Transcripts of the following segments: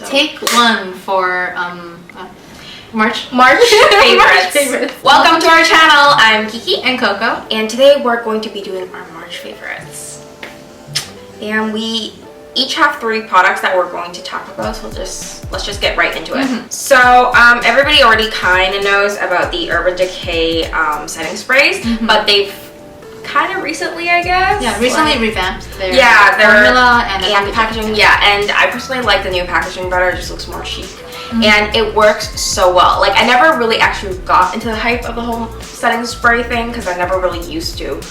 Take one for March favorites. Welcome to our channel. I'm Kiki and Coco, and today we're going to be doing our March favorites. And we each have 3 products that we're going to talk about, so let's just get right into it. So everybody already kind of knows about the Urban Decay setting sprays, but they've kind of recently, I guess. Yeah, recently revamped their formula and packaging. Yeah, and I personally like the new packaging better. It just looks more chic. And it works so well. Like, I never really actually got into the hype of the whole setting spray thing because I never really used to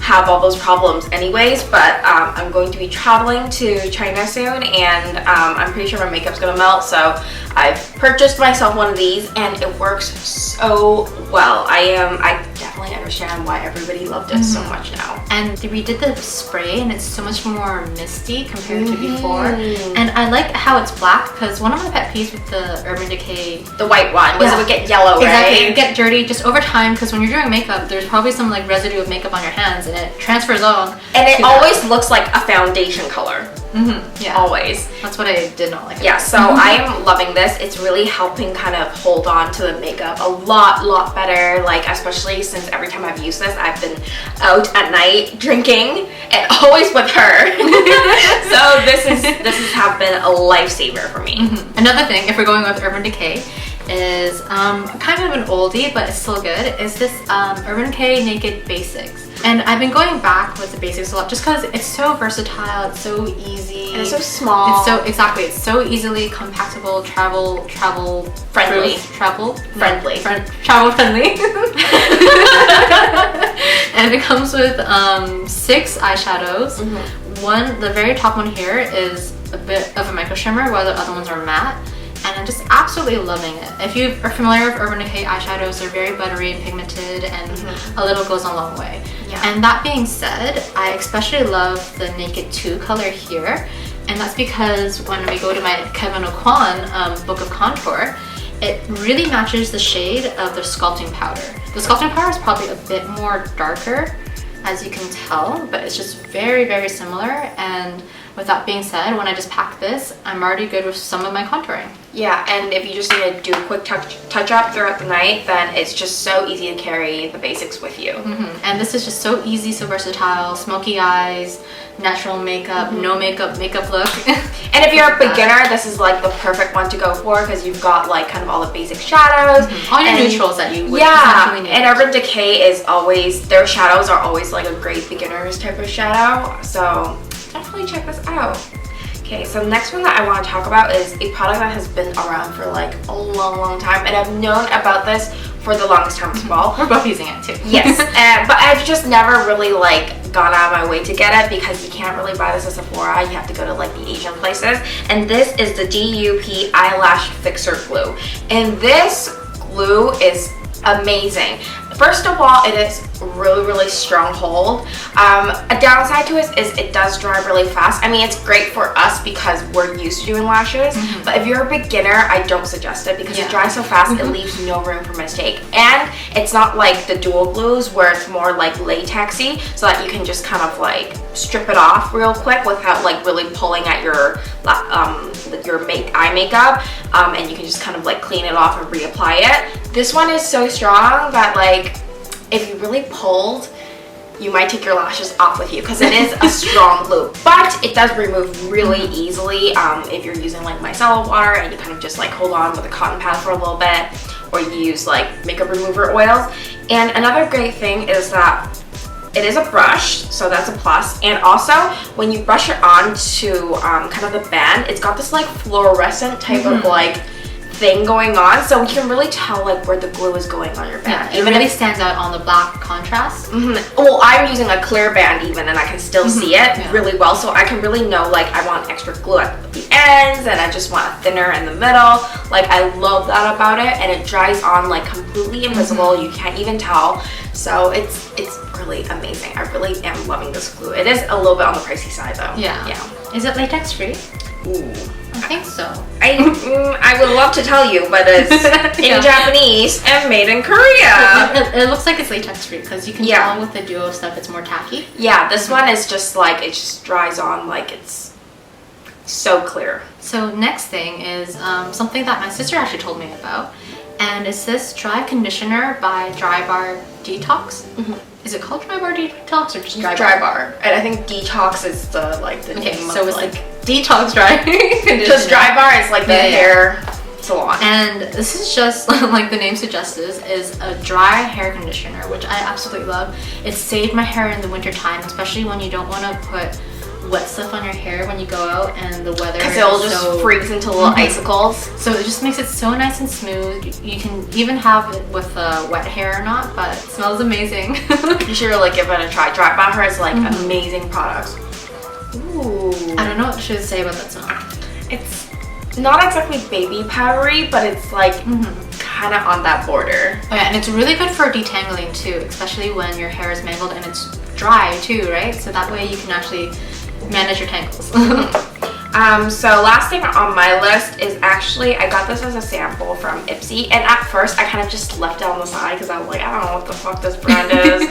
have all those problems anyways, but I'm going to be traveling to China soon, and I'm pretty sure my makeup's gonna melt, so I've purchased myself one of these and it works so well. I definitely understand why everybody loved it so much now. And we did the spray and it's so much more misty compared to before, and I like how it's black because one of my pet peeves with the Urban Decay, the white one, was it would get yellow, exactly, right? It would get dirty just over time because when you're doing makeup there's probably some like residue of makeup on your hands and it transfers on. And it always looks like a foundation color. Yeah. Always. That's what I did not like. Yeah, so I am loving this. It's really helping kind of hold on to the makeup a lot better. Like, especially since every time I've used this, I've been out at night drinking and always with her. So this has have been a lifesaver for me. Another thing, if we're going with Urban Decay, is kind of an oldie, but it's still good, is this Urban Decay Naked Basics. And I've been going back with the basics a lot just because it's so versatile, it's so easy. And it's so small. It's so easily compatible, travel friendly. Travel friendly. And it comes with 6 eyeshadows. The very top one here is a bit of a micro shimmer, while the other ones are matte. And I'm just absolutely loving it. If you are familiar with Urban Decay eyeshadows, they're very buttery and pigmented, and a little goes a long way. And that being said, I especially love the Naked 2 color here, and that's because when we go to my Kevin O'Kwan Book of Contour, it really matches the shade of the sculpting powder. The sculpting powder is probably a bit more darker, as you can tell, but it's just very similar. And with that being said, when I just pack this, I'm already good with some of my contouring. Yeah, and if you just need to do a quick touch up throughout the night, then it's just so easy to carry the basics with you. And this is just so easy, so versatile. Smoky eyes, natural makeup, no makeup look. And if you're a beginner, this is like the perfect one to go for because you've got like kind of all the basic shadows. All your neutrals that you would essentially need. And Urban Decay is always, their shadows are always like a great beginner's type of shadow. So definitely check this out. Okay, so the next one that I want to talk about is a product that has been around for like a long time, and I've known about this for the longest time as well. We're both using it too. Yes, but I've just never really like gone out of my way to get it because you can't really buy this at Sephora. You have to go to like the Asian places. And this is the DUP Eyelash Fixer Glue. And this glue is amazing. First of all, it is really strong hold. A downside to it is it does dry really fast. I mean, it's great for us because we're used to doing lashes, but if you're a beginner, I don't suggest it because it dries so fast, it leaves no room for mistake. And it's not like the dual glues where it's more like latexy, so that you can just kind of like strip it off real quick without like really pulling at your eye makeup, and you can just kind of like clean it off and reapply it. This one is so strong that like if you really pulled, you might take your lashes off with you because it is a strong glue, but it does remove really easily if you're using like micellar water and you kind of just like hold on with a cotton pad for a little bit, or you use like makeup remover oils. And another great thing is that it is a brush, so that's a plus. And also, when you brush it onto kind of the band, it's got this like fluorescent type of like thing going on, so you can really tell like where the glue is going on your band. Yeah, it really stands out on the black contrast. Well, I'm using a clear band even, and I can still see it really well, so I can really know like I want extra glue at the ends and I just want a thinner in the middle. Like, I love that about it, and it dries on like completely invisible. You can't even tell. So it's really amazing. I really am loving this glue. It is a little bit on the pricey side though. Yeah. Is it latex free? Ooh. I think so. I would love to tell you, but it's in Japanese and made in Korea. It looks like it's latex free because you can tell with the duo stuff it's more tacky. Yeah, this one is just like, it just dries on like it's So clear. So next thing is something that my sister actually told me about, and it's this dry conditioner by Dry Bar Detox. Is it called Dry Bar Detox or just Dry Bar? And I think Detox is the Okay, name so of, it's like Detox Dry conditioner. Because Dry Bar is like the hair salon. And this is just like the name suggests, is a dry hair conditioner, which I absolutely love. It saved my hair in the winter time, especially when you don't want to put wet stuff on your hair when you go out and the weather, because it'll just freeze into little icicles. So it just makes it so nice and smooth. You can even have it with wet hair or not, but it smells amazing. You should really give it a try. Dry Bar has like amazing products. Ooh. I don't know what to say about that smell. It's not exactly baby powdery, but it's like kind of on that border. Oh yeah, and it's really good for detangling too, especially when your hair is mangled and it's dry too, right? So that way you can actually manage your tangles. So last thing on my list is actually, I got this as a sample from Ipsy, and at first I kind of just left it on the side because I was like, I don't know what the fuck this brand is.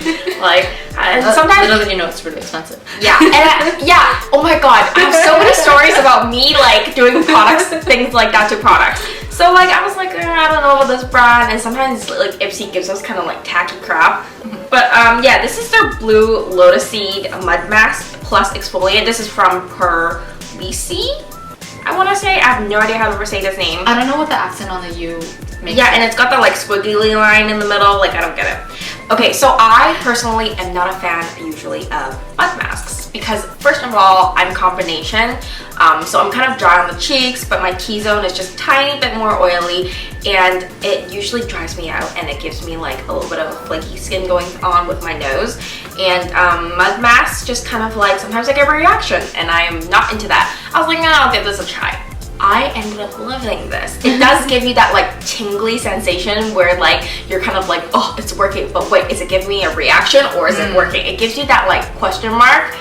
Like, and sometimes little did you know it's really expensive. Yeah, and oh my god, I have so many stories about me like doing products, things like that to products. So like I was like, I don't know about this brand, and sometimes like Ipsy gives us kind of like tacky crap. But yeah, this is their Blue Lotus Seed Mud Mask Plus Exfoliant. This is from Perlisi, I want to say. I have no idea how to say this name. I don't know what the accent on the U makes. Yeah, and it's got that like squiggly line in the middle. Like, I don't get it. Okay, so I personally am not a fan usually of mud masks because first of all, I'm combination. So I'm kind of dry on the cheeks, but my T-zone is just a tiny bit more oily, and it usually dries me out, and it gives me like a little bit of flaky skin going on with my nose. And mud masks just kind of like, sometimes I get a reaction, and I am not into that. I was like, no, I'll give this a try. I ended up loving this. It does give you that like tingly sensation where like you're kind of like, oh, it's working, but wait, is it giving me a reaction or is it working? It gives you that like question mark.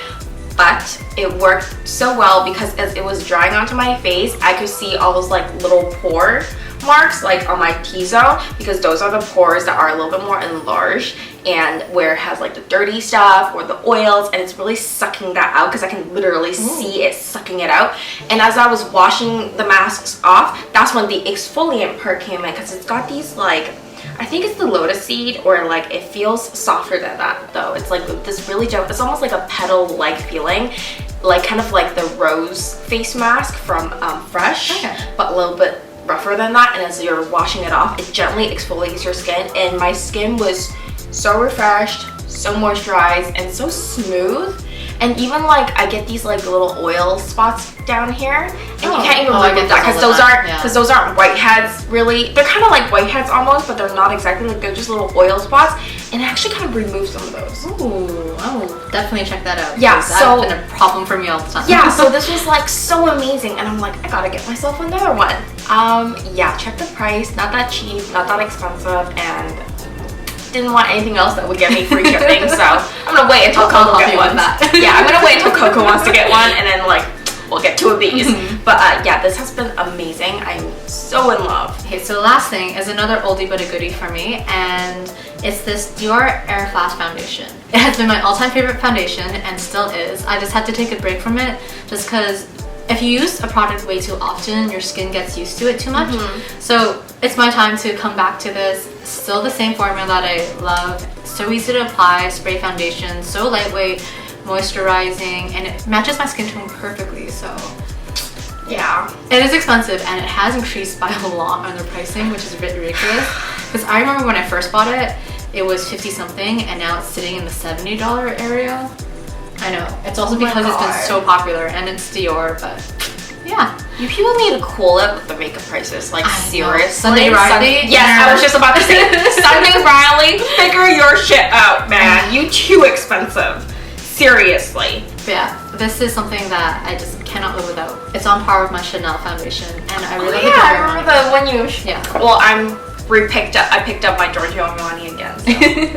But it worked so well because as it was drying onto my face, I could see all those like little pore marks like on my T-zone, because those are the pores that are a little bit more enlarged and where it has like the dirty stuff or the oils, and it's really sucking that out because I can literally see it sucking it out. And as I was washing the masks off, that's when the exfoliant part came in, because it's got these like, I think it's the lotus seed, or like it feels softer than that though. It's like this really gentle, it's almost like a petal-like feeling, like kind of like the rose face mask from Fresh, but a little bit rougher than that. And as you're washing it off, it gently exfoliates your skin, and my skin was so refreshed, so moisturized, and so smooth. And even like I get these like little oil spots down here, and you can't even remove that because those aren't whiteheads really. They're kind of like whiteheads almost, but they're not exactly. Like, they're just little oil spots, and it actually kind of removes some of those. Ooh, I will definitely check that out. Yeah, so that's been a problem for me all the time. Yeah, so this was like so amazing, and I'm like, I gotta get myself another one. Yeah, check the price. Not that cheap, not that expensive, and didn't want anything else that would get me free shipping, so I'm gonna wait until Coco gets one. Yeah, I'm gonna wait until Coco wants to get one, and then like we'll get 2 of these. But yeah, this has been amazing. I'm so in love. Okay, so the last thing is another oldie but a goodie for me, and it's this Dior Air Flash foundation. It has been my all-time favorite foundation and still is. I just had to take a break from it just because if you use a product way too often, your skin gets used to it too much. So it's my time to come back to this. Still the same formula that I love. So easy to apply, spray foundation, so lightweight, moisturizing, and it matches my skin tone perfectly. So yeah, it is expensive, and it has increased by a lot on their pricing, which is a bit ridiculous. Because I remember when I first bought it, it was 50 something, and now it's sitting in the $70 area. I know, it's also because it's been so popular, and it's Dior, but yeah. You people need to cool it with the makeup prices, like seriously. Sunday Riley? Yes, I was just about to say, Sunday Riley, figure your shit out, man. You too expensive. Seriously. But yeah, this is something that I just cannot live without. It's on par with my Chanel foundation, and I really like I remember the one you. Yeah. Well, I picked up my Giorgio Armani again.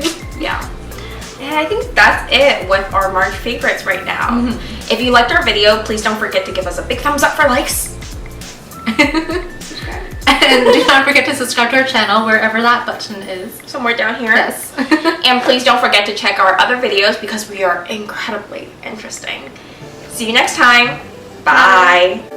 So. Yeah. And I think that's it with our March favorites right now. If you liked our video, please don't forget to give us a big thumbs up for likes. And do not forget to subscribe to our channel wherever that button is. Somewhere down here. Yes. And please don't forget to check our other videos because we are incredibly interesting. See you next time. Bye.